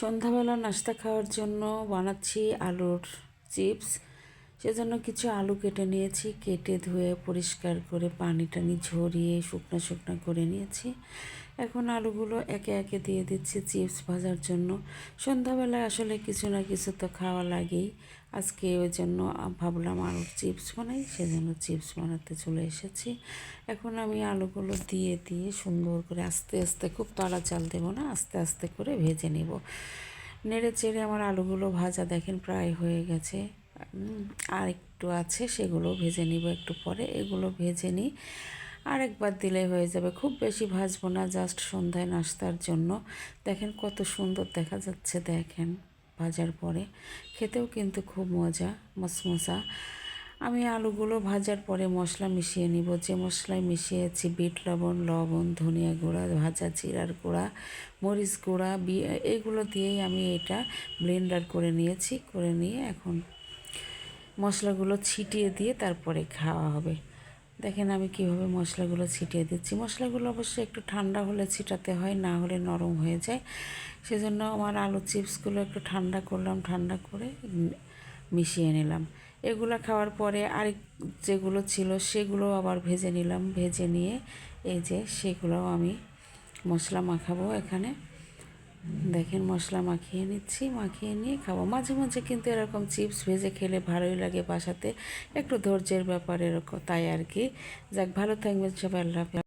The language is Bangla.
সন্ধ্যাবেলা নাস্তা খাওয়ার জন্য বানাচ্ছি আলুর চিপস। সেজন্য কিছু আলু কেটে নিয়েছি, কেটে ধুয়ে পরিষ্কার করে পানি টানি ঝরিয়ে শুকনো শুকনো করে নিয়েছি। এখন আলুগুলো একে একে দিয়ে দিচ্ছি চিপস ভাজার জন্য। সন্ধ্যাবেলায় আসলে কিছু না কিছু তো খাওয়া লাগেই। আজকে ওই জন্য ভাবলাম আলুর চিপস বানাই, সেজন্য চিপস বানাতে চলে এসেছি। এখন আমি আলুগুলো দিয়ে দিয়ে সুন্দর করে আস্তে আস্তে, খুব তাড়া চাল দেবো না, আস্তে আস্তে করে ভেজে নেব। নেড়ে চেড়ে আমার আলুগুলো ভাজা দেখেন প্রায় হয়ে গেছে। আর একটু আছে, সেগুলো ভেজে নিব একটু পরে। এগুলো ভেজে নিই, আরেকবার দিলে হয়ে যাবে। খুব বেশি ভাজবো না, জাস্ট সন্ধ্যায় নাস্তার জন্য। দেখেন কত সুন্দর দেখা যাচ্ছে, দেখেন ভাজার পরে খেতেও কিন্তু খুব মজা, মশমশা। আমি আলুগুলো ভাজার পরে মশলা মিশিয়ে নিব। যে মশলায় মিশিয়েছি বিট লবণ, ধনিয়া গুঁড়া, ভাজা জিরার গুঁড়া, মরিচ গুঁড়া, এগুলো দিয়েই আমি এটা ব্লেন্ডার করে নিয়েছি। করে নিয়ে এখন মশলাগুলো ছিটিয়ে দিয়ে তারপরে খাওয়া হবে। দেখেন আমি কিভাবে মশলাগুলো ছিটিয়ে দিচ্ছি। মশলাগুলো অবশ্যই একটু ঠান্ডা হলে ছিটাতে হয়, না হলে নরম হয়ে যায়। সেজন্য আমার আলু চিপসগুলো একটু ঠান্ডা করলাম, ঠান্ডা করে মিশিয়ে নিলাম। এগুলো খাওয়ার পরে আরেক যেগুলো ছিল সেগুলো আবার ভেজে নিলাম। ভেজে নিয়ে এই যে সেগুলোও আমি মশলা মাখাবো এখানে। দেখেন মশলা মাখিয়ে নিচ্ছি, মাখিয়ে নিয়ে খাবো। মাঝে মাঝে কিন্তু এরকম চিপস ভেজে খেলে ভালোই লাগে বাসাতে, একটু ধৈর্যের ব্যাপার এরকম, তাই আর কি। যাক, ভালো থাকবেন সবাই, আল্লাহ হাফেজ।